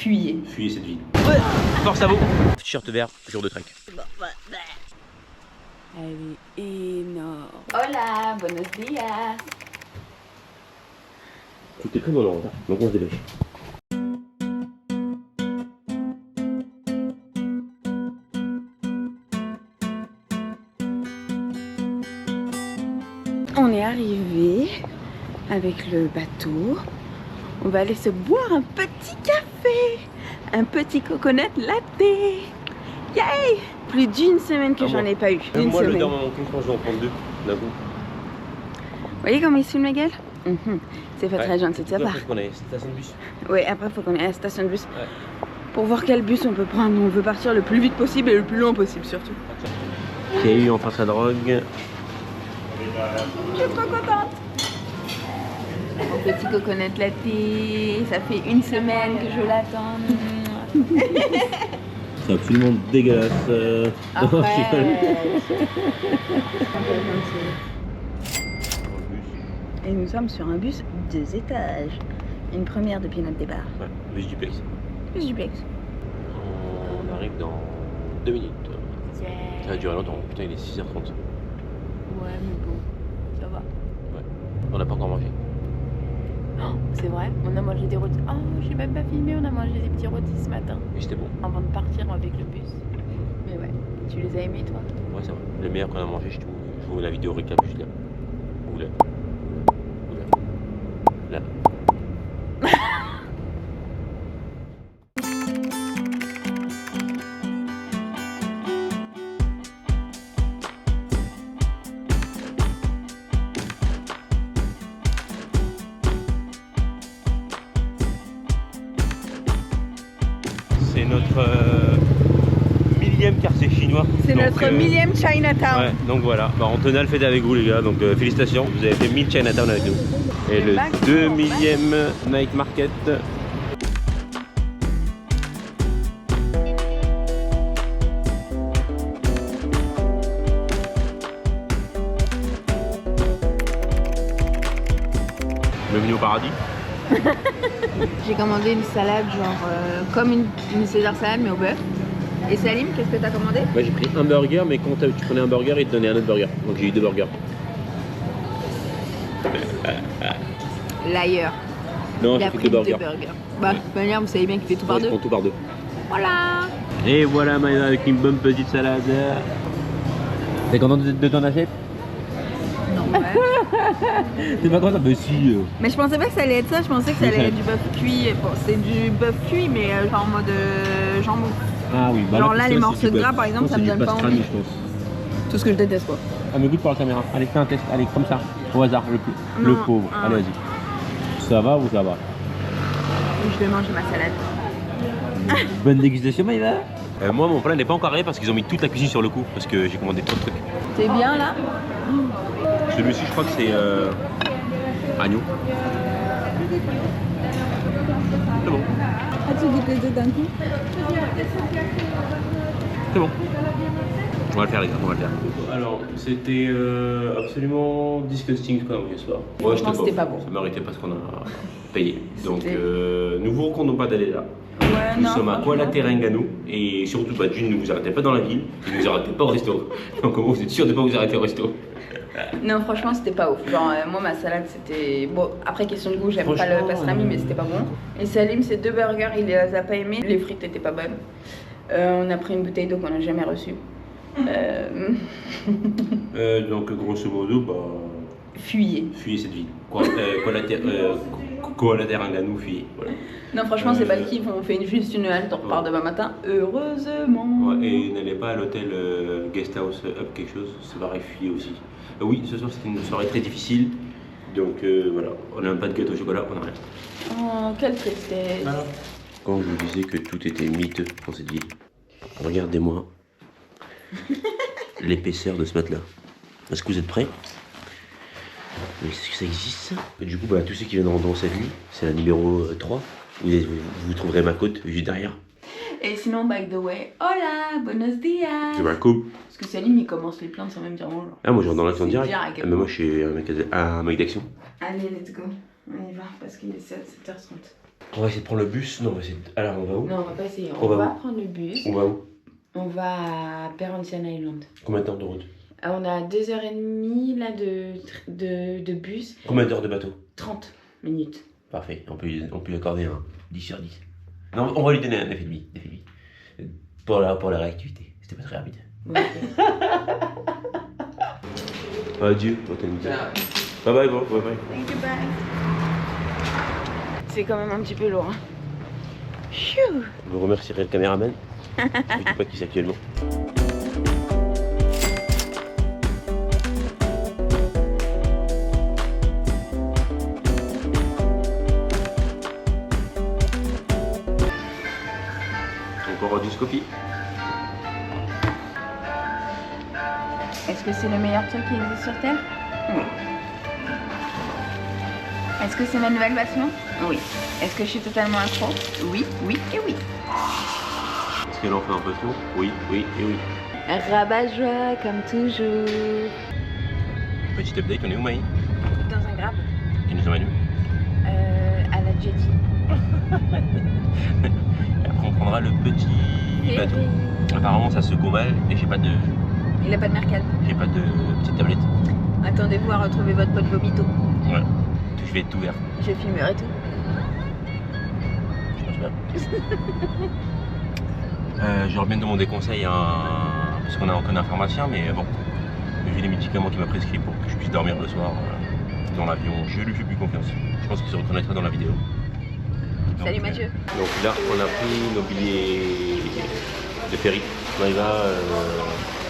Fuyez. Fuyez cette ville. Force à vous. T-shirt vert, jour de trek. Elle est énorme. Hola, buenos días. Tout est très dans l'ordre, donc on se dépêche. On est arrivé avec le bateau. On va aller se boire un petit café, un petit coconut latte. Yay! Plus d'une semaine que j'en ai pas eu. Moi, le dernier moment que je pense, je vais en prendre deux d'un coup. Vous voyez comment il se filme, Miguel? C'est pas très gentil de sa part. Après, faut qu'on aille à la station de bus. Oui, après, il faut qu'on aille à la station de bus. Ouais. Pour voir quel bus on peut prendre. On veut partir le plus vite possible et le plus loin possible, surtout. Qui a eu en face à drogue. Je suis trop contente. Mon petit coconut latte, ça fait une semaine que je l'attends. C'est absolument dégueulasse. Et nous sommes sur un bus 2 étages. Une première depuis notre départ. Ouais, bus duplex. Bus duplex. On arrive dans 2 minutes. Yeah. Ça va durer longtemps. Putain, il est 6h30. Ouais, mais bon, ça va. Ouais. On n'a pas encore mangé. Oh, c'est vrai, on a mangé des rôtis. Oh, j'ai même pas filmé, on a mangé des petits rôtis ce matin. Mais c'était bon. Avant de partir avec le bus. Mais ouais, tu les as aimés toi? Ouais, c'est vrai. Les meilleurs qu'on a mangé, je vous la vidéo récap juste là. Ou là. Ou là. Là. C'est notre millième quartier chinois. C'est notre millième Chinatown. Ouais, donc voilà, bah, on tenait à le fêter avec vous les gars, donc félicitations, vous avez fait 1000 Chinatown avec nous. Et le 2 millième Night Market. Bienvenue au paradis. J'ai commandé une salade genre comme une César salade mais au beurre. Et Salim, qu'est-ce que t'as commandé? Moi j'ai pris un burger, mais quand tu prenais un burger, il te donnait un autre burger. Donc j'ai eu 2 burgers. L'ailleurs. Non, Il j'ai a pris pris 2 deux burgers. burgers. Bah, de toute manière, vous savez bien qu'il fait tout par Moi, je deux. prends tout par 2. Voilà. Et voilà Maïva avec une bonne petite salade. T'es content de ton assiette? Non, ouais. T'es pas content? Bah si. Mais je pensais pas que ça allait être ça, je pensais que ça Oui, allait ça- être du bœuf cuit. Bon, c'est du bœuf cuit, mais genre en mode jambon. Ah oui, bah Genre là, les c'est morceaux de du gras, bœuf. par exemple, Je ça me pense que donne c'est pas du envie. pastrami, je pense. Tout ce que je déteste, quoi. Ah mais goûte pour la caméra. Allez, fais un test. Allez, comme ça. Au hasard, le Non. pauvre. Ah, Allez, ouais. vas-y. Ça va ou ça va? Je vais manger ma salade. Bonne dégustation, Maïva. Moi, mon plat n'est pas encore arrivé parce qu'ils ont mis toute la cuisine sur le coup. Parce que j'ai commandé trop de trucs. T'es bien là? Celui-ci, je crois que c'est agneau. C'est bon. As-tu goûté deux d'un coup? C'est bon. On va le faire les gars, on va le faire. Alors, c'était absolument disgusting ce qu'on a mangé ce soir. Moi, Franchement, c'était pas bon. Ça méritait pas ce qu'on a payé. Donc, C'était- nous vous recommandons pas d'aller là. Ouais, Nous non, sommes à franchement. Kuala Terengganu et surtout, bah, d'une, ne vous arrêtez pas dans la ville et ne vous arrêtez pas au resto. Donc, au moins, vous êtes sûr de pas vous arrêter au resto. Non, franchement, c'était pas ouf. Genre, moi, ma salade, c'était. Bon, après, question de goût, j'aime pas le Franchement, pastrami, mais c'était pas bon. Et Salim, ses 2 burgers, il les a pas aimés. Les frites étaient pas bonnes. On a pris une bouteille d'eau qu'on n'a jamais reçue. Donc, grosso modo, bah, Fuyez. fuyez cette ville. Kuala Terengganu, fuyez. Voilà. Non, franchement, c'est pas le kiff. On fait juste une halte, on repart demain matin. Heureusement. Ouais, et n'allez pas à l'hôtel Guest House Up quelque chose, c'est pareil, fuyez aussi. Oui, ce soir c'était une soirée très difficile, donc voilà, on n'a pas de gâteau au chocolat, on n'a rien. Oh, quelle tristesse. Quand je vous disais que tout était miteux dans cette ville, regardez-moi l'épaisseur de ce matelas. Est-ce que vous êtes prêts? Mais est-ce que ça existe ça? Et du coup, bah, tous ceux qui viendront dans cette nuit, c'est la numéro 3, vous trouverez ma côte juste derrière. Et sinon, by the way, hola, buenos días. C'est ma coupe. Parce que Salim, il commence les plaintes sans même dire bonjour. Ah, moi j'en dans l'action C'est direct. direct. Ah, mais moi je suis un mec d'action. Allez, let's go. On y va, parce qu'il est 7h30. On va essayer de prendre le bus. Non, on va essayer de... Alors, on va où? Non, on va pas essayer. On va va où? prendre le bus. On va où? On va à Perhentian Island. Combien de temps de route? On a 2h30 là de bus. Combien d'heures de bateau? 30 minutes. Parfait, on peut lui accorder un 10 sur 10. Non, on va lui donner un 9,5. Pour la réactivité. C'était pas très rapide. Ouais. Adieu, on t'aime. Bye bye, bye bye. Thank you, bye. C'est quand même un petit peu lourd. Hein. Phew. Vous remercierez le caméraman. Je ne sais pas qui c'est actuellement. Encore du Scoopy. Est-ce que c'est le meilleur truc qui existe sur Terre? Oui. Est-ce que c'est ma nouvelle passion? Oui. Est-ce que je suis totalement accro? Oui, oui et oui. Est-ce qu'elle en fait un peu trop? Oui, oui et oui. Rabat-joie comme toujours. Petit update, on est où, Maï? Dans un grappe. Et nous emmène où? À la jetty. Après on prendra le petit bateau. Apparemment ça se mal et j'ai pas de... Il a pas de mercal. J'ai pas de petite tablette. Attendez-vous à retrouver votre pote vomito. Ouais. Je vais être tout vert. Je filmerai tout. Je pense pas. J'aurais bien demandé conseil parce qu'on a un pharmacien, mais bon, vu les médicaments qu'il m'a prescrits pour que je puisse dormir le soir dans l'avion, je lui fais plus confiance. Je pense qu'il se reconnaîtra dans la vidéo. Salut Mathieu. Donc là, on a pris nos billets de ferry. Maïva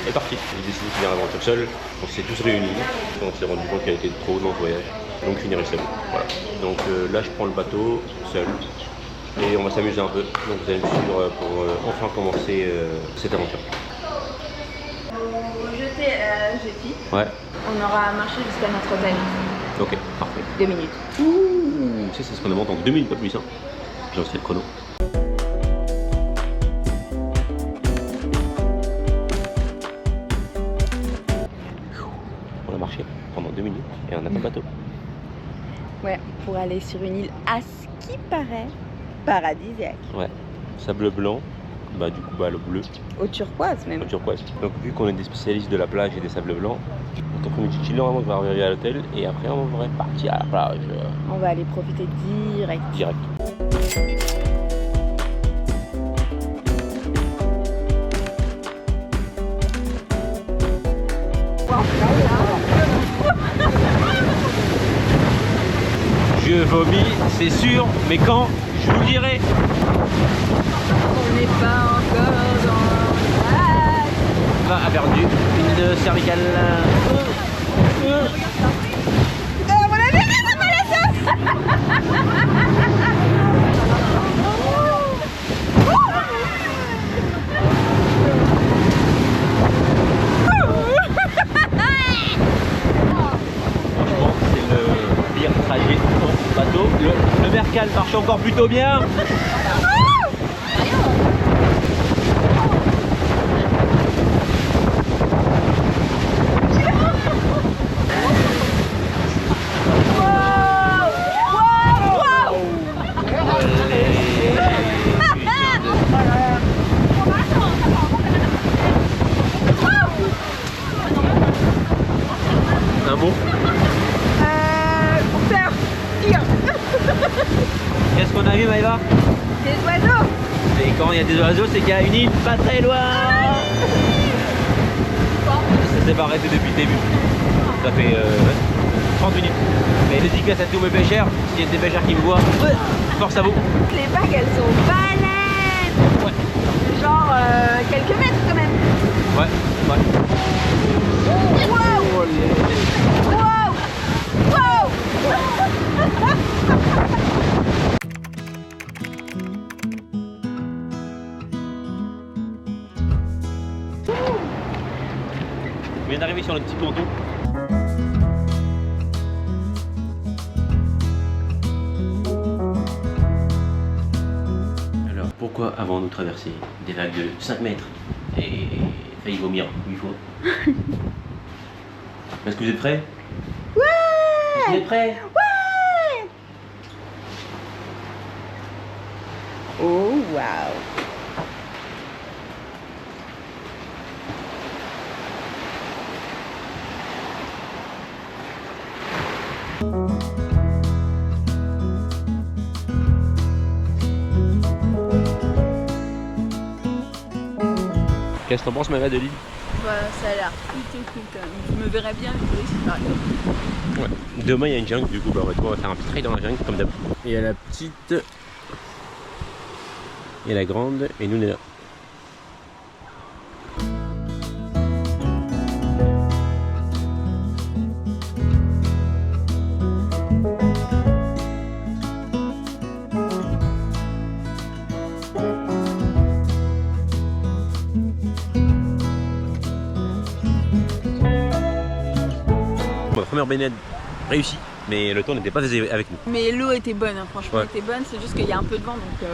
est partie. J'ai décidé de finir l'aventure seule. On s'est tous réunis. On s'est rendu compte qu'il y a été trop dans ce voyage. Donc je finirai seul. Voilà. Donc là, je prends le bateau seul. Et on va s'amuser un peu. Donc vous allez me suivre pour enfin commencer cette aventure. Vous jetez jetty. Ouais. On aura marché jusqu'à notre hôtel. Ok, parfait. 2 minutes. Ouh, c'est ce qu'on demande en 2 minutes, pas plus. Hein. J'ai lancé le chrono. On a marché pendant 2 minutes et on a pas de bateau. Ouais, pour aller sur une île à ce qui paraît paradisiaque. Ouais, sable blanc, bah du coup bah le bleu, Au turquoise même. au turquoise. Donc vu qu'on est des spécialistes de la plage et des sables blancs, on fait une petite chiller avant de arriver à l'hôtel et après on va partir à la plage. On va aller profiter direct. Direct. Je vomis, c'est sûr, mais quand, je vous le dirai. On n'est pas encore dans la... A perdu une cervicale. Franchement, c'est le pire trajet en bateau. Le Mercal marche encore plutôt bien. Un mot? Pour faire tir. Qu'est-ce qu'on a vu, Maïva? Des oiseaux. Et quand il y a des oiseaux, c'est qu'il y a une île pas très loin. Ça s'est pas arrêté depuis le début. Ça fait 30 minutes. Mais dédicace à tous mes pêcheurs. S'il y a des pêcheurs qui me voient, force à vous. Les vagues, elles sont balèzes. Ouais. Genre quelques mètres quand même. Ouais, ouais. Wow. Wow. Wow. On vient d'arriver sur le petit ponton. Alors, pourquoi avons-nous traversé des vagues de 5 mètres et failli vomir 8 fois? Est-ce que vous êtes prêts? Ouais. Est-ce que vous êtes prêts? Ouais. Waouh. Qu'est-ce que t'en penses, Maëva, de l'île? Bah, ça a l'air plutôt cool quand même. Je me verrais bien vivre ici par exemple. Ouais. Demain, il y a une jungle, du coup, bah, on va faire un petit trail dans la jungle, comme d'hab. Il y a la petite, il y a la grande, et nous, on est là. Bon, la première baignade réussie, mais le temps n'était pas avec nous. Mais l'eau était bonne, hein. Franchement, Ouais. elle était bonne. C'est juste qu'il y a un peu de vent donc.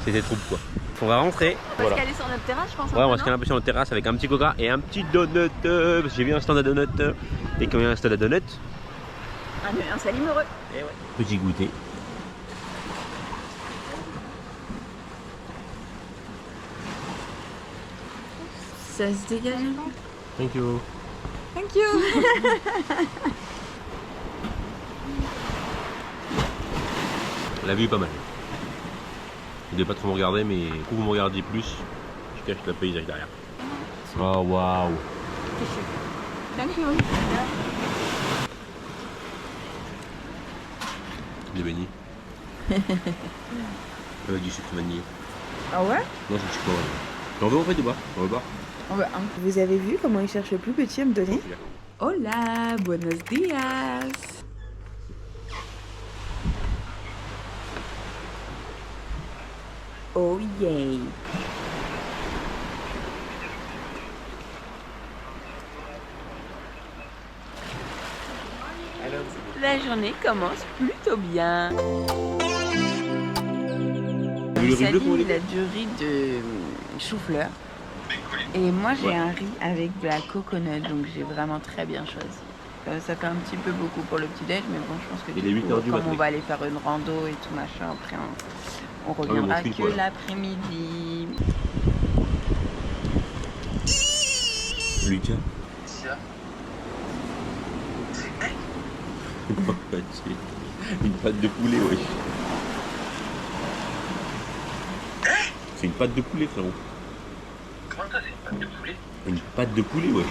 C'était trouble quoi. On va rentrer. On va Voilà. se caler sur notre terrasse, je pense. Ouais, on va se caler un peu sur notre terrasse avec un petit coca et un petit donut. Parce que j'ai vu un stand à donut. Et quand il y a un stand à donut, Un salim heureux. et ouais. Petit goûter. Ça se dégage un peu. Thank you. Thank you. La vue est pas mal. Je ne devez pas trop me regarder, mais pour vous me regardiez plus, je cache le paysage derrière. Oh waouh. Thank you. Des beignets. Avec du sucre vanillé. Ah ouais? Non, c'est du chocolat. T'en veux en fait ou pas? On va voir. Vous avez vu comment il cherche le plus petit à me donner? Hola, buenos días. Oh yeah. La journée commence plutôt bien. Le riz bleu pour Salim, il a du riz de chou-fleur. Et moi j'ai un riz avec de la coconut, donc j'ai vraiment très bien choisi. Ça fait un petit peu beaucoup pour le petit déj, mais bon, je pense que Il est 8 heures du comme matin. on va aller faire une rando et tout machin, après on reviendra que l'après-midi. Lucas. Une pâte de poulet, wesh. C'est une pâte de poulet, frérot. Comment ça, c'est une pâte de poulet? Une pâte de poulet, wesh.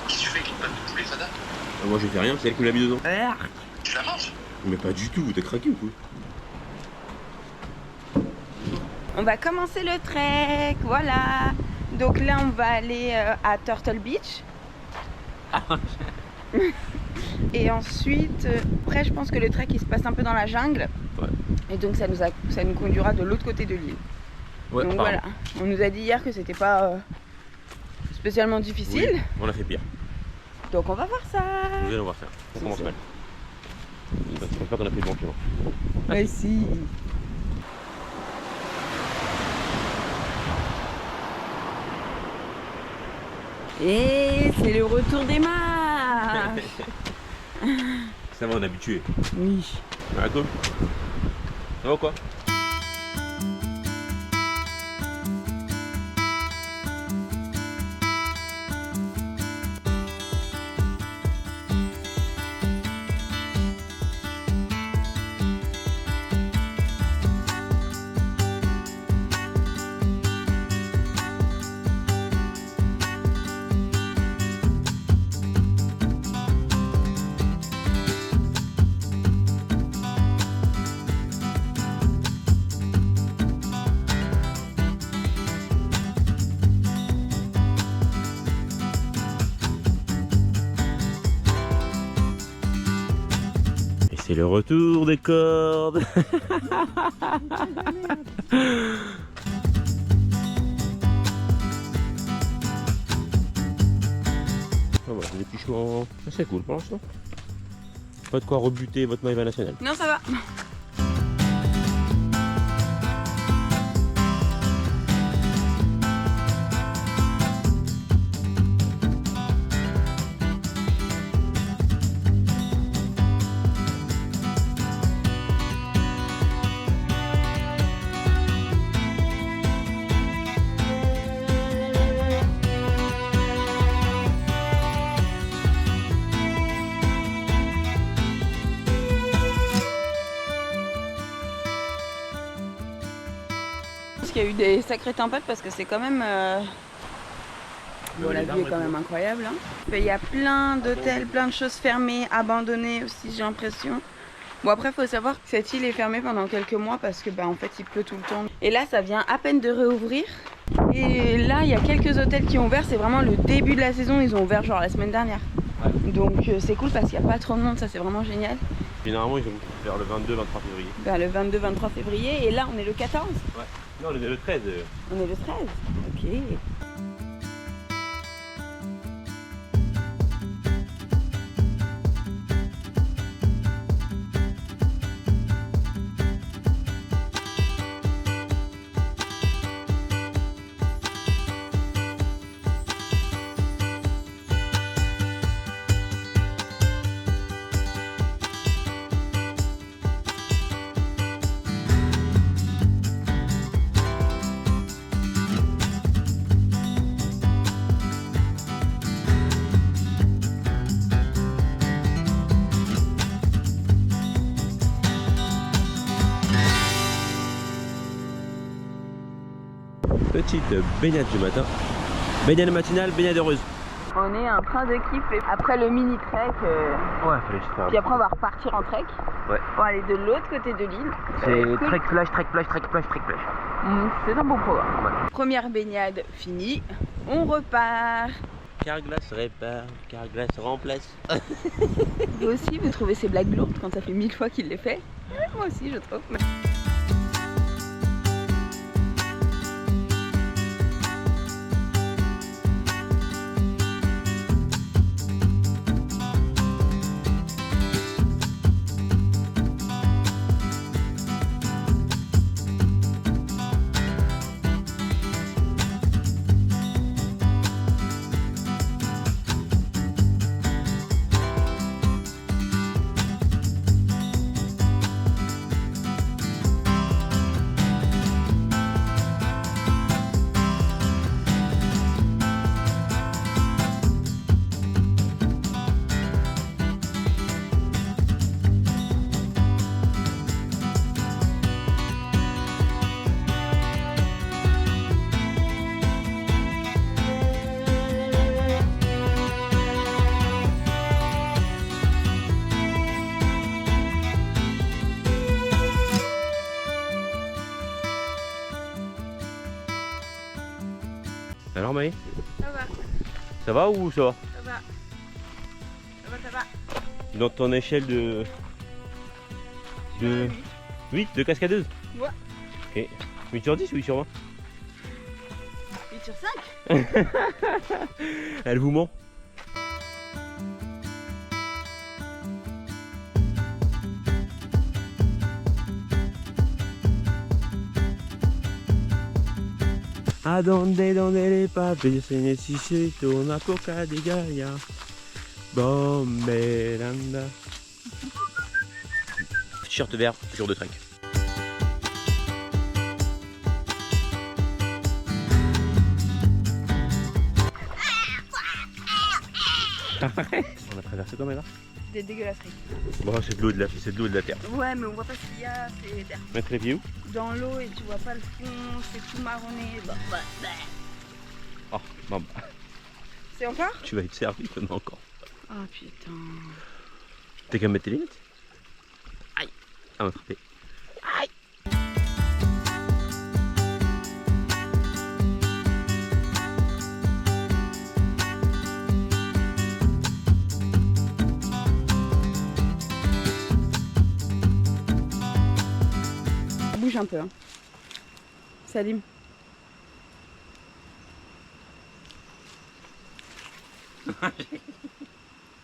Qu'est-ce que tu fais avec une pâte de poulet, ça date? Moi, je fais rien, c'est elle qui me l'a mis dedans. Tu la manges? Mais pas du tout, t'as craqué ou quoi? On va commencer le trek, voilà. Donc là, on va aller à Turtle Beach. Et ensuite, après, je pense que le trek il se passe un peu dans la jungle. Ouais. Et donc ça nous conduira de l'autre côté de l'île. Ouais, Donc voilà, on nous a dit hier que c'était pas spécialement difficile. Oui, on a fait pire. Donc on va voir ça. Nous allons voir ça. On commence mal. Je pense pas qu'on a pris le bon chemin. Mais si. Et c'est le retour des marches. Ça va, on est habitué. Oui. Ah, cool. Ça va ou quoi? C'est le retour des cordes. Ah ouais, des petits chouans. C'est cool pour l'instant. Pas de quoi rebuter votre Maëva nationale. Non, ça va. Parce qu'il y a eu des sacrées tempêtes parce que c'est quand même... Bon, la vue est quand même incroyable. Hein. Il y a plein d'hôtels, plein de choses fermées, abandonnées aussi, j'ai l'impression. Bon, après, il faut savoir que cette île est fermée pendant quelques mois parce que, en fait, il pleut tout le temps. Et là, ça vient à peine de réouvrir. Et là, il y a quelques hôtels qui ont ouvert. C'est vraiment le début de la saison. Ils ont ouvert genre la semaine dernière. Ouais. Donc, c'est cool parce qu'il n'y a pas trop de monde. Ça, c'est vraiment génial. Généralement, ils ont vers le 22-23 février. Vers le 22-23 février. Et là, on est le 14. Ouais. Non, on est le 13. On est le 13. Ok. Petite baignade du matin. Baignade matinale, baignade heureuse. On est en train de kiffer. Après le mini trek, Ouais, fallait juste faire. puis après on va repartir en trek. Ouais. Pour aller de l'autre côté de l'île. C'est Cool. trek plage, trek plage, trek plage, trek plage. C'est un bon programme. Ouais. Première baignade finie, on repart. Carglass répare, Carglass remplace. Vous aussi, vous trouvez ces blagues lourdes quand ça fait 1000 fois qu'il les fait? Moi aussi, je trouve. Alors Maë, Ça va, ça va ou ça va? ça va. Ça va. Dans ton échelle de 8 de cascadeuse? Ouais. Ok. 8 sur 10 ou 8 sur 20? 8 sur 5. Elle vous ment? A donde le papi se necesita una coca de galla. Bomberanda. T-shirt vert, jour de trek. On a traversé comme là? Des dégueulasseries. Bon, c'est de l'eau de la terre. Ouais, mais on voit pas ce qu'il y a, c'est d'air. Mettre les pieds où? Dans l'eau et tu vois pas le fond, c'est tout marronné. Oh, maman. C'est encore? Tu vas être servi pendant encore. Oh putain. T'as qu'à mettre tes limites. Aïe. Ça m'a frappé. Aïe. Ça bouge un peu. Hein. Salim.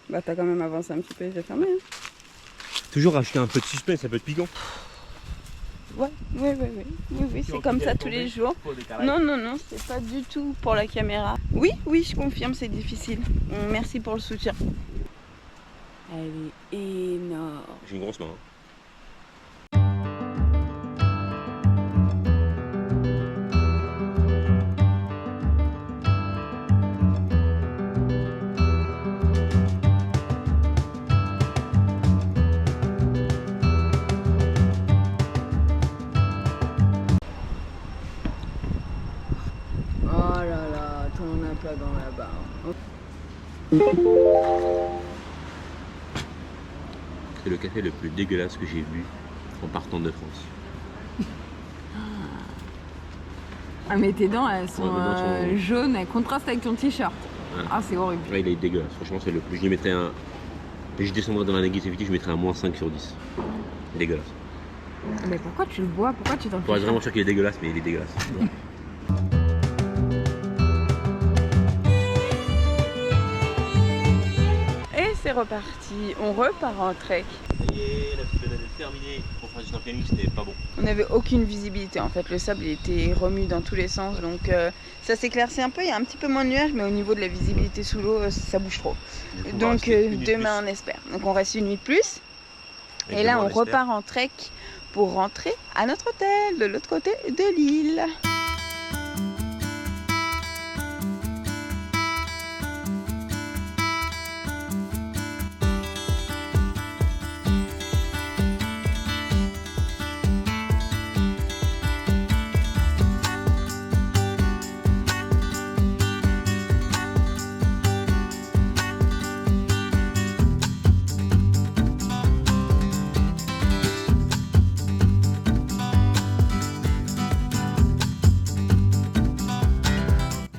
Bah t'as quand même avancé un petit peu, j'ai fermé. Hein. Toujours rajouter un peu de suspense, ça peut être piquant. Ouais, oui, c'est comme ça tous les jours. Non, c'est pas du tout pour la caméra. Oui, je confirme, c'est difficile. Merci pour le soutien. Elle est énorme. J'ai une grosse main. Hein. pas dans là-bas. C'est le café le plus dégueulasse que j'ai vu en partant de France. Ah mais tes dents elles sont Ouais, mes dents sont- jaunes, elles contrastent avec ton t-shirt. Ouais. Ah c'est horrible. Ouais, il est dégueulasse. Franchement, c'est le plus. Je lui mettrais un. Et je descendrais dans la négativité, je mettrais un moins 5 sur 10. Dégueulasse. Mais pourquoi tu le bois? Pourquoi tu t'en Pour être fiches? vraiment sûr qu'il est dégueulasse, mais il est dégueulasse. Et c'est reparti, on repart en trek. Ça y est, la semaine est terminée. Pour faire du snorkeling, c'était pas bon. On n'avait aucune visibilité en fait, le sable il était remu dans tous les sens donc ça s'éclaircit un peu, il y a un petit peu moins de nuages mais au niveau de la visibilité sous l'eau ça bouge trop. Du coup, on va Donc rester une nuit de demain on espère. Donc on reste une nuit de plus plus. et là demain, on espère. repart en trek pour rentrer à notre hôtel de l'autre côté de l'île.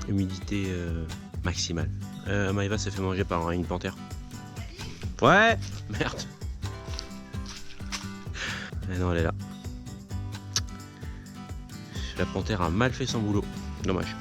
Humidité maximale. Maïva s'est fait manger par une panthère. Ouais. Merde. Mais non, elle est là. La panthère a mal fait son boulot. Dommage.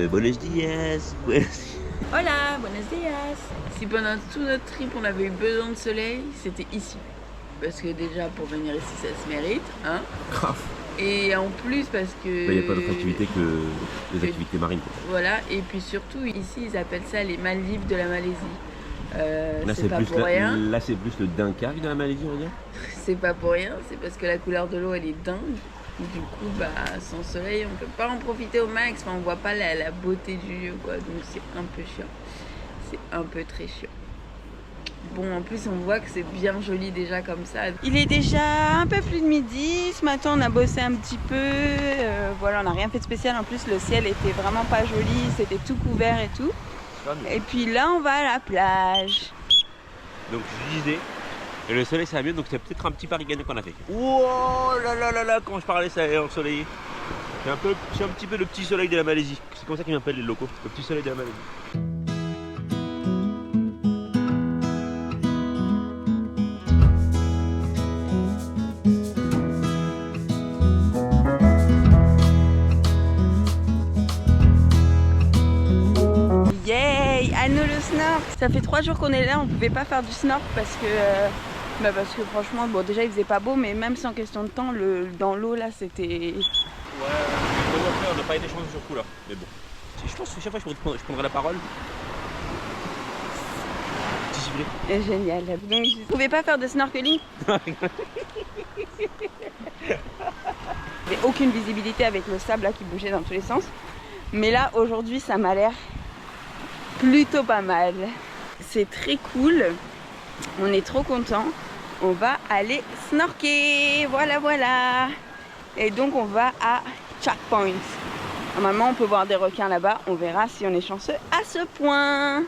Buenos dias. Hola, buenos dias. Si pendant tout notre trip on avait eu besoin de soleil, c'était ici. Parce que déjà pour venir ici ça se mérite, hein. Grave. Et en plus parce que... Il n'y a pas d'autre activité que les activités marines. Voilà, et puis surtout ici ils appellent ça les Maldives de la Malaisie. Là, c'est pas pour rien. Là, c'est plus le Dinka de la Malaisie, on va dire. C'est pas pour rien, c'est parce que la couleur de l'eau elle est dingue. Du coup, bah, sans soleil, on peut pas en profiter au max. Enfin, on voit pas la beauté du lieu, quoi. Donc c'est un peu chiant. C'est un peu très chiant. Bon, en plus, on voit que c'est bien joli déjà comme ça. Il est déjà un peu plus de midi. Ce matin, on a bossé un petit peu. Voilà, on n'a rien fait de spécial. En plus, le ciel était vraiment pas joli. C'était tout couvert et tout. Et puis là, on va à la plage. Donc, je disais, et le soleil, ça va mieux. Donc, c'est peut-être un petit pari gagnant qu'on a fait. Oh là là là là, quand je parlais, ça est ensoleillé. C'est un petit peu le petit soleil de la Malaisie. C'est comme ça qu'ils m'appellent les locaux. Le petit soleil de la Malaisie. Yay! À nous le snork! Ça fait 3 jours qu'on est là, on pouvait pas faire du snork parce que franchement, bon déjà il faisait pas beau, mais même sans question de temps, dans l'eau là c'était... Ouais, on n'a pas été chanceux sur le coup là. Mais bon. Je pense que chaque fois je prendrai la parole. Petit sifflet. Génial. Donc je pouvais pas faire de snorkeling. Il n'y avait aucune visibilité avec le sable là qui bougeait dans tous les sens. Mais là aujourd'hui ça m'a l'air plutôt pas mal. C'est très cool. On est trop contents. On va aller snorker. Voilà, voilà. Et donc on va à Checkpoint. Normalement on peut voir des requins là-bas. On verra si on est chanceux à ce point.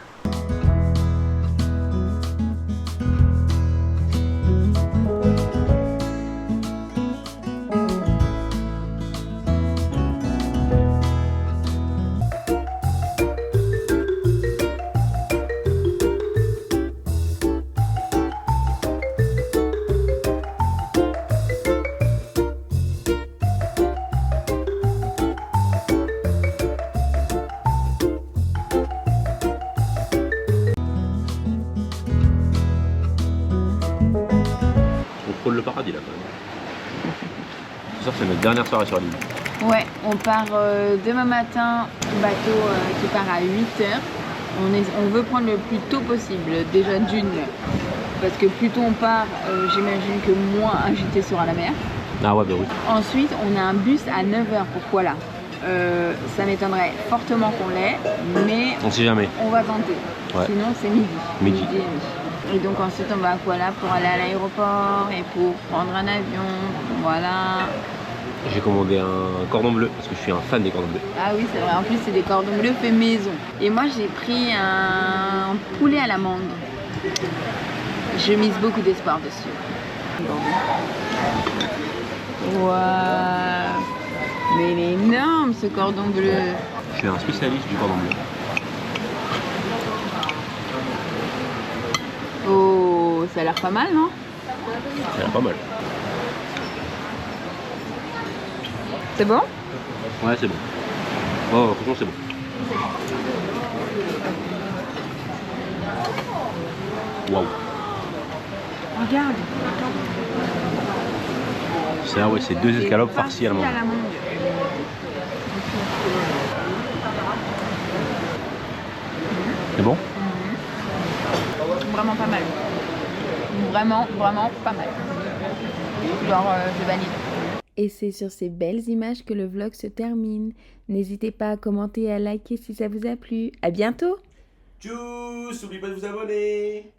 vole le paradis là quand même. Ce soir c'est notre dernière soirée sur l'île. Ouais, on part demain matin, bateau qui part à 8h. On veut prendre le plus tôt possible, déjà d'une. Parce que plus tôt on part, j'imagine que moins agité sera la mer. Ah ouais, bah oui. Ensuite, on a un bus à 9h pour Kuala. Ça m'étonnerait fortement qu'on l'ait, mais On sait jamais. on va tenter. Ouais. Sinon, c'est midi. Midi. Et demi. Et donc ensuite, on va à Kuala pour aller à l'aéroport et pour prendre un avion. Voilà. J'ai commandé un cordon bleu parce que je suis un fan des cordons bleus. Ah oui, c'est vrai. En plus, c'est des cordons bleus fait maison. Et moi, j'ai pris un poulet à l'amande. Je mise beaucoup d'espoir dessus. Waouh! Mais il est énorme ce cordon bleu. Je suis un spécialiste du cordon bleu. Oh, ça a l'air pas mal, non? Ça a l'air pas mal. C'est bon? Ouais, c'est bon. Oh, franchement, c'est bon. Waouh. Regarde. Ça, ouais, c'est 2 escalopes farcies à l'amande. C'est bon? Vraiment pas mal. Vraiment, vraiment pas mal. Genre, je valide. Et c'est sur ces belles images que le vlog se termine. N'hésitez pas à commenter et à liker si ça vous a plu. À bientôt! Tchuss, n'oubliez pas de vous abonner.